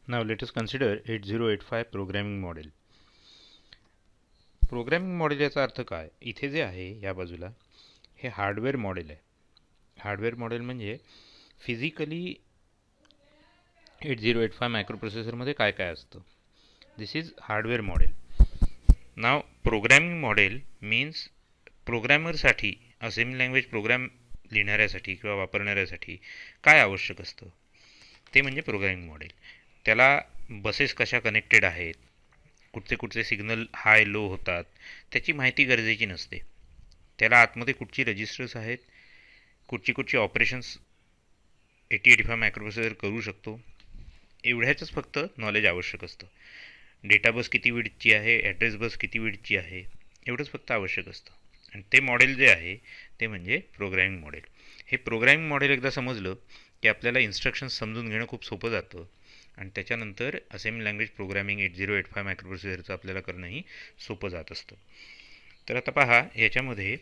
Now let us consider 8085 programming model. Programming model याचा अर्थ काय? इथे जे आहे या बाजूला हे हार्डवेअर मॉडेल आहे. हार्डवेअर मॉडेल म्हणजे फिजिकली 8085 मायक्रोप्रोसेसरमध्ये काय काय असतं. This is hardware model. Now programming model means प्रोग्रॅमरसाठी असेंब्ली लँग्वेज प्रोग्राम लिहिणाऱ्यासाठी किंवा वापरणाऱ्यासाठी काय आवश्यक असतं ते म्हणजे प्रोग्रॅमिंग मॉडेल. त्याला बसेस कशा कनेक्टेड आहेत, कुठचे कुठचे सिग्नल हाय लो होतात त्याची माहिती गरजेची नसते. त्याला आतमध्ये कुठची रजिस्टर्स आहेत, कुठची ऑपरेशन्स 8085 मायक्रोप्रोसेसर करू शकतो एवढ्याचंच फक्त नॉलेज आवश्यक असतं. डेटा बस किती विड्थची आहे, ॲड्रेस बस किती विड्थची आहे एवढंच फक्त आवश्यक असतं. आणि ते मॉडेल जे आहे ते म्हणजे प्रोग्रॅमिंग मॉडेल. हे प्रोग्रॅमिंग मॉडेल एकदा समजलं की आपल्याला इन्स्ट्रक्शन्स समजून घेणं खूप सोपं जातं आणि त्याच्यानंतर असेंब्ली लँग्वेज प्रोग्रॅमिंग 8085 मायक्रोप्रोसेसरचं आपल्याला करणंही सोपं जात असतं. तर आता पहा याच्यामध्ये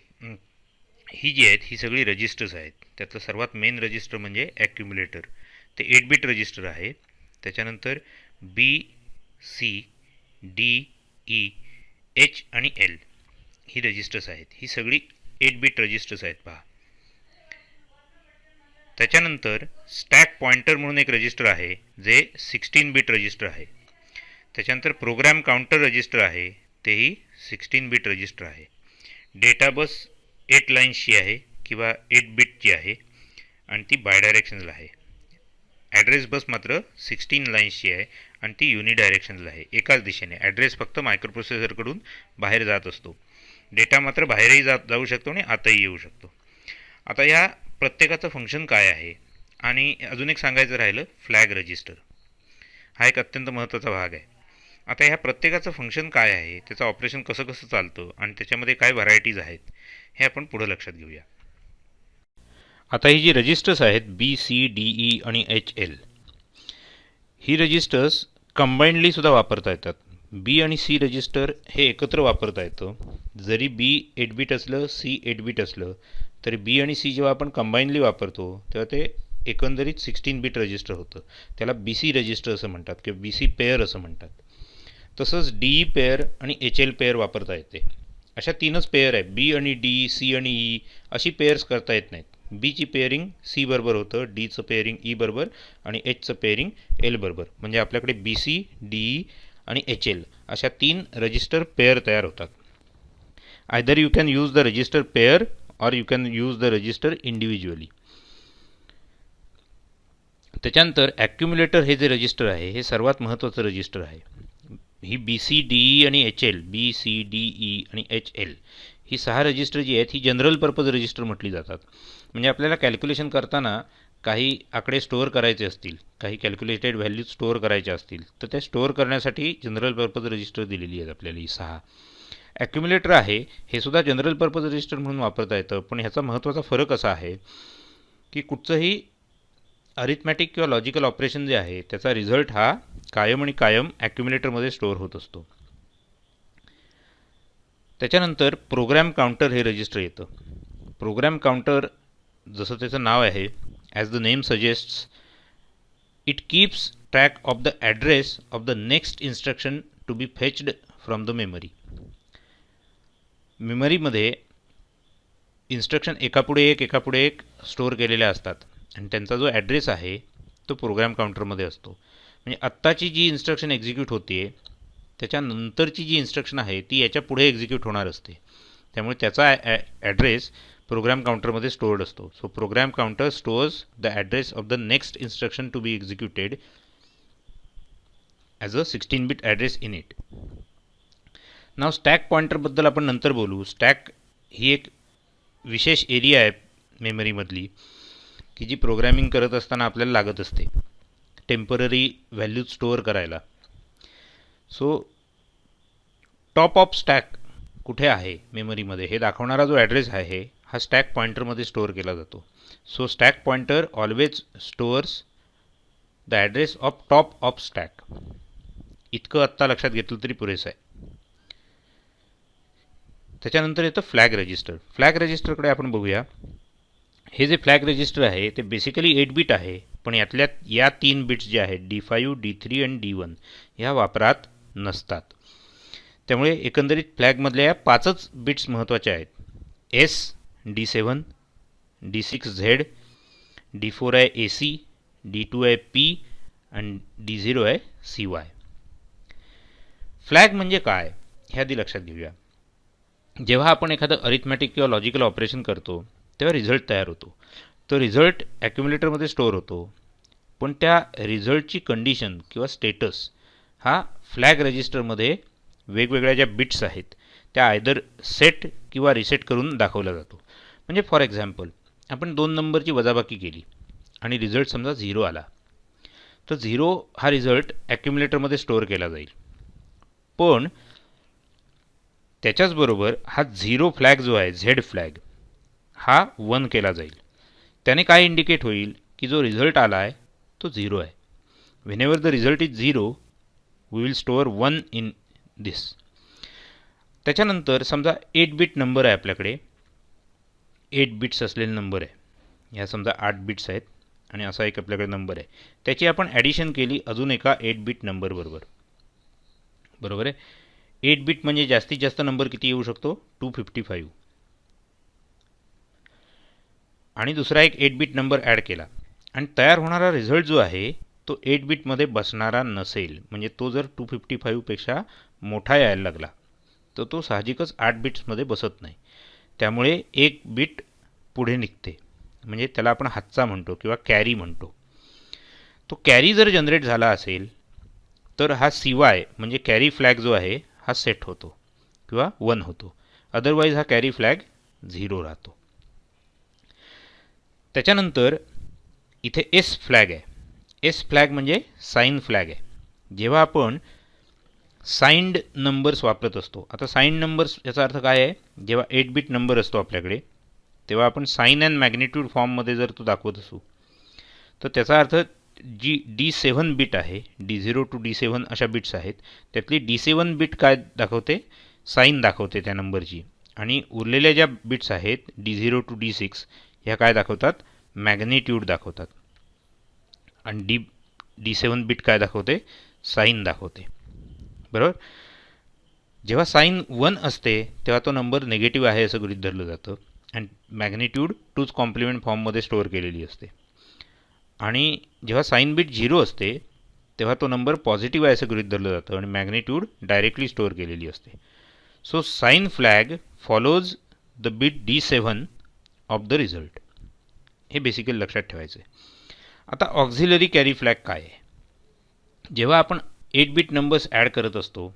ही जी आहेत ही सगळी रजिस्टर्स आहेत. त्यातलं सर्वात मेन रजिस्टर म्हणजे ॲक्युम्युलेटर. ते 8 बिट रजिस्टर आहे. त्याच्यानंतर B C D E H आणि एल ही रजिस्टर्स आहेत. ही सगळी 8 बिट रजिस्टर्स आहेत पहा. त्याच्यानंतर स्टॅक पॉइंटर म्हणून एक रजिस्टर आहे जे 16 बिट रजिस्टर आहे. त्याच्यानंतर प्रोग्राम काउंटर रजिस्टर आहे तेही 16 बिट रजिस्टर आहे. डेटा बस 8 लाईन्सची आहे किंवा 8 बिटची आहे आणि ती बायडायरेक्शनल आहे. ॲड्रेस बस मात्र 16 लाईन्सची आहे आणि ती युनिडायरेक्शनल आहे, एकाच दिशेने. ॲड्रेस फक्त मायक्रोप्रोसेसरकडून बाहेर जात असतो, डेटा मात्र बाहेरही जाऊ शकतो आणि आतही येऊ शकतो. आता या प्रत्येकाचं फंक्शन काय आहे आणि अजून एक सांगायचं राहिलं फ्लॅग रजिस्टर. हा एक अत्यंत महत्त्वाचा भाग आहे. आता ह्या प्रत्येकाचं फंक्शन काय आहे, त्याचं ऑपरेशन कसं कसं चालतं आणि त्याच्यामध्ये काय व्हरायटीज आहेत हे आपण पुढं लक्षात घेऊया. आता ही जी रजिस्टर्स आहेत बी सी डी ई आणि एच एल ही रजिस्टर्स कंबाईंडली सुद्धा वापरता येतात. बी आणि सी रजिस्टर हे एकत्र वापरता येतं. जरी बी 8 बिट असलं सी 8 बिट असलं तरी बी आणि सी जेव्हा आपण कंबाईनली वापरतो तेव्हा ते एकंदरीत 16 बिट रजिस्टर होतं. त्याला बी सी रजिस्टर असं म्हणतात किंवा बी सी पेअर असं म्हणतात. तसंच डी ई पेअर आणि एच एल पेअर वापरता येते. अशा 3च पेअर आहे. बी आणि डी, सी आणि ई अशी पेअर्स करता येत नाहीत. बीची पेअरिंग सी बरोबर होतं, डीचं पेअरिंग ई बरोबर आणि एचचं पेअरिंग एल बरोबर. म्हणजे आपल्याकडे बी सी डी ई आणि एच एल अशा 3 रजिस्टर पेअर तयार होतात. Either you can use the register pair or you can use the register individually. त्याच्यानंतर ॲक्युम्युलेटर हे जे रजिस्टर आहे हे सर्वात महत्त्वाचं रजिस्टर आहे. ही बी सी डी ई आणि H L, B C D E आणि एच एल ही 6 रजिस्टर जी आहेत ही जनरल पर्पज रजिस्टर म्हटली जातात. म्हणजे आपल्याला कॅल्क्युलेशन करताना काही आकडे स्टोअर करायचे असतील, काही कॅल्क्युलेटेड व्हॅल्यूज स्टोअर करायच्या असतील तर त्या स्टोअर करण्यासाठी जनरल पर्पज रजिस्टर दिलेली आहेत आपल्याला ही 6. ॲक्युम्युलेटर आहे हे सुद्धा जनरल पर्पज रजिस्टर म्हणून वापरता येतं, पण ह्याचा महत्त्वाचा फरक असा आहे की कुठचंही अरिथमॅटिक किंवा लॉजिकल ऑपरेशन जे आहे त्याचा रिझल्ट हा कायम आणि कायम ॲक्युम्युलेटरमध्ये स्टोअर होत असतो. त्याच्यानंतर प्रोग्रॅम काउंटर हे रजिस्टर येतं. प्रोग्रॅम काउंटर जसं त्याचं नाव आहे, as the name suggests, it keeps track of the address of the next instruction to be fetched from the memory. मेमरीमध्ये इन्स्ट्रक्शन एकापुढे एक स्टोअर केलेल्या असतात आणि त्यांचा जो ॲड्रेस आहे तो प्रोग्रॅम काउंटरमध्ये असतो. म्हणजे आत्ताची जी इन्स्ट्रक्शन एक्झिक्यूट होते त्याच्यानंतरची जी इन्स्ट्रक्शन आहे ती याच्या पुढे एक्झिक्यूट होणार असते. त्यामुळे त्याचा ॲड्रेस प्रोग्राम काउंटरमध्ये स्टोअर्ड असतो. So program counter stores the address of the next instruction to be executed as a 16 bit address in it. Now stack पॉइंटरबद्दल आपण नंतर बोलू. स्टॅक ही एक विशेष एरिया आहे मेमरीमधली की जी प्रोग्रॅमिंग करत असताना आपल्याला लागत असते टेम्पररी व्हॅल्यूज स्टोअर करायला. सो टॉप ऑफ स्टॅक कुठे आहे मेमरीमध्ये हे दाखवणारा जो ॲड्रेस आहे हा स्टॅक पॉइंटरमध्ये स्टोअर केला जातो. So stack pointer always stores the address of top of stack. इतकं आत्ता लक्षात घेतलं तरी पुरेसं आहे. त्याच्यानंतर येतं फ्लॅग रजिस्टर. फ्लॅग रजिस्टरकडे आपण बघूया. हे जे फ्लॅग रजिस्टर आहे ते बेसिकली 8 बिट आहे पण यातल्या या 3 बिट्स ज्या आहेत D5, D3 आणि D1 ह्या वापरात नसतात. त्यामुळे एकंदरीत फ्लॅगमधल्या या 5च बिट्स महत्त्वाच्या आहेत. S, D7, D6Z, D4 आहे AC, D2 आहे P आणि D0 आहे CY. फ्लॅग म्हणजे काय हे आधी लक्षात घेऊया. जेव्हा आपण एखादं अरिथमॅटिक किंवा लॉजिकल ऑपरेशन करतो तेव्हा रिझल्ट तयार होतो. तो रिझल्ट ॲक्युम्युलेटरमध्ये स्टोअर होतो, पण त्या रिझल्टची कंडिशन किंवा स्टेटस हा फ्लॅग रजिस्टरमध्ये वेगवेगळ्या ज्या बिट्स आहेत त्या आयदर सेट किंवा रिसेट करून दाखवला जातो. म्हणजे फॉर एक्झाम्पल आपण 2 नंबरची वजाबाकी केली आणि रिझल्ट समजा 0 आला, तर 0 हा रिझल्ट ॲक्युम्युलेटरमध्ये स्टोअर केला जाईल. पण त्याच्याचबरोबर हा 0 फ्लॅग जो आहे झेड फ्लॅग हा 1 केला जाईल. त्याने काय इंडिकेट होईल की जो रिझल्ट आला आहे तो 0 आहे. Whenever the result is 0 we will store 1 in this. त्याच्यानंतर समजा 8 बिट नंबर आहे आपल्याकडे, 8 बिट्स असलेले नंबर आहे. ह्या समजा 8 बिट्स आहेत आणि असा एक आपल्याकडे नंबर आहे. त्याची आपण ॲडिशन केली अजून एका 8 बिट नंबर बरोबर आहे. 8 बिट म्हणजे जास्तीत जास्त नंबर किती येऊ शकतो 255. आणि दुसरा एक 8 बिट नंबर ॲड केला आणि तयार होणारा रिझल्ट जो आहे तो 8 बिटमध्ये बसणारा नसेल, म्हणजे तो जर 255पेक्षा मोठा यायला लागला तर तो साहजिकच 8 बिट्समध्ये बसत नाही. त्यामुळे एक बिट पुढे निघते, म्हणजे त्याला आपण हातचा म्हणतो किंवा कॅरी म्हणतो. तो कॅरी जर जनरेट झाला असेल तर हा CY म्हणजे कॅरी फ्लॅग जो आहे हा सेट होतो किंवा 1 होतो. अदरवाईज हा कॅरी फ्लॅग 0 राहतो. त्याच्यानंतर इथे S फ्लॅग आहे. S फ्लॅग म्हणजे साइन फ्लॅग आहे. जेव्हा आपण साइंड नंबर्स वापरत असतो, आता साइंड नंबर्स याचा अर्थ काय आहे, जेव्हा 8 बिट नंबर असतो आपल्याकडे तेव्हा आपण साइन अँड मॅग्निट्यूड फॉर्ममध्ये जर तो दाखवत असू तर त्याचा अर्थ जी D7 बिट आहे, D0 to D7 अशा बिट्स आहेत, त्यातली D7 बिट काय दाखवते, साइन दाखवते त्या नंबरची, आणि उरलेल्या ज्या बिट्स आहेत D0 to D6 ह्या काय दाखवतात, मॅग्निट्यूड दाखवतात. आणि D7 बिट काय दाखवते, साइन दाखवते. बरोबर. जेव्हा साइन 1 असते तेव्हा तो नंबर निगेटिव्ह आहे असं गृहीत धरलं जातं आणि मॅग्निट्यूड 2's कॉम्प्लिमेंट फॉर्ममध्ये स्टोअर केलेली असते. आणि जेव्हा साइन बिट 0 असते तेव्हा तो नंबर पॉझिटिव्ह आहे असं गृहीत धरलं जातं आणि मॅग्निट्यूड डायरेक्टली स्टोअर केलेली असते. So sine flag follows the bit D7 of the result. हे बेसिकली लक्षात ठेवायचं आहे. आता ऑक्झिलरी कॅरी फ्लॅग काय आहे. जेव्हा आपण 8 बिट नंबर्स ॲड करत असतो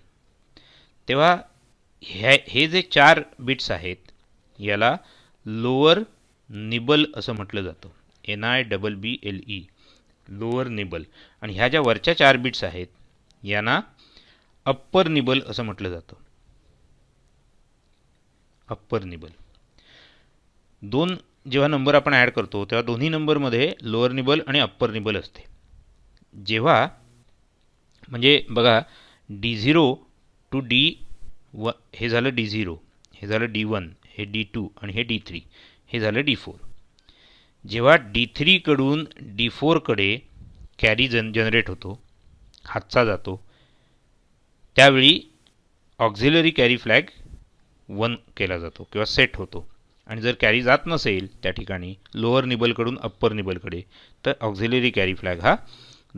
तेव्हा हे जे 4 बिट्स आहेत याला लोअर निबल असं म्हटलं जातं. NIBBLE, lower nibble. आणि ह्या ज्या वरच्या 4 बिट्स आहेत यांना अप्पर निबल असं म्हटलं जातं. Upper nibble. दोन जेव्हा नंबर आपण ॲड करतो तेव्हा दोन्ही नंबरमध्ये लोअर निबल आणि अप्पर निबल असते. जेव्हा म्हणजे बघा D0 to D1 हे झालं D0, हे झालं D1, हे D2 आणि हे D3, हे झालं D4. जेव्हा D3 कडून D4 कडे कॅरी जनरेट होतो, हातचा जातो, त्यावेळी ऑक्झिलरी कॅरी फ्लॅग 1 केला जातो किंवा सेट होतो. आणि जर कॅरी जात नसेल त्या ठिकाणी लोअर निबलकडून अप्पर निबलकडे तर ऑक्झिलरी कॅरी फ्लॅग हा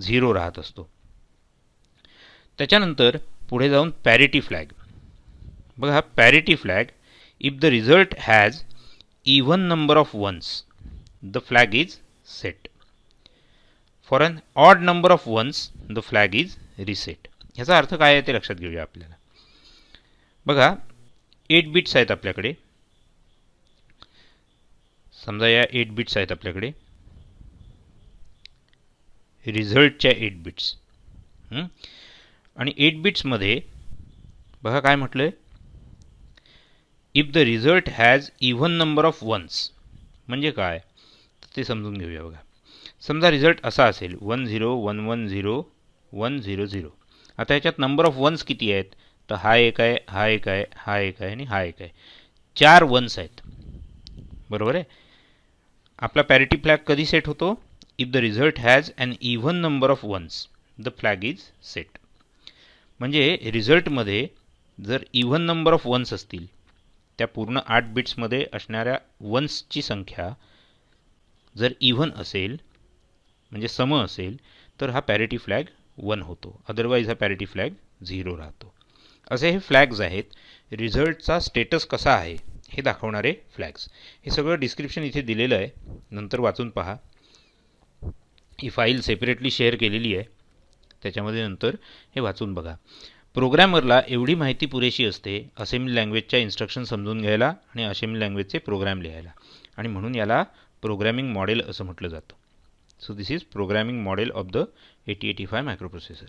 0 राहत असतो. त्याच्यानंतर पुढे जाऊन पॅरिटी फ्लॅग. बघा parity flag, if the result has even number of ones the flag is set. For an odd number of ones the flag is reset. ह्याचा अर्थ काय आहे ते लक्षात घेऊया आपल्याला. बघा 8 बिट्स आहेत आपल्याकडे, समजा या 8 बिट्स आहेत आपल्याकडे, रिझल्टच्या 8 बिट्स. आणि 8 बिट्समध्ये बघा काय म्हटलं आहे, if the result has even number of ones म्हणजे काय ते समजून घेऊया. बघा समजा रिझल्ट असा असेल 10110100. आता याच्यात नंबर ऑफ वन्स किती आहेत, तर हा एक आहे, हा एक आहे, हा एक आहे आणि हा एक आहे. 4 वन्स आहेत. बरोबर आहे. आपला पॅरिटी फ्लॅग कधी सेट होतो, if the result has an even number of ones the flag is set. म्हणजे रिझल्टमध्ये जर इव्हन नंबर ऑफ वन्स असतील, त्या पूर्ण 8 बिट्समध्ये असणाऱ्या वन्सची संख्या जर इव्हन असेल म्हणजे सम असेल तर हा पॅरिटी फ्लॅग 1 होतो, अदरवाईज हा पॅरिटी फ्लॅग 0 राहतो. असे हे फ्लॅग्स आहेत, रिझल्टचा स्टेटस कसा आहे हे दाखवणारे फ्लॅग्स. हे सगळं डिस्क्रिप्शन इथे दिलेलं आहे, नंतर वाचून पहा. ही फाईल सेपरेटली शेअर केलेली आहे, त्याच्यामध्ये नंतर हे वाचून बघा. प्रोग्रॅमरला एवढी माहिती पुरेशी असते असेंब्ली लँग्वेजच्या इन्स्ट्रक्शन समजून घ्यायला आणि असेंब्ली लँग्वेजचे प्रोग्रॅम लिहायला, आणि म्हणून याला प्रोग्रॅमिंग मॉडेल असं म्हटलं जातं. So this is programming model of the 8085 microprocessor.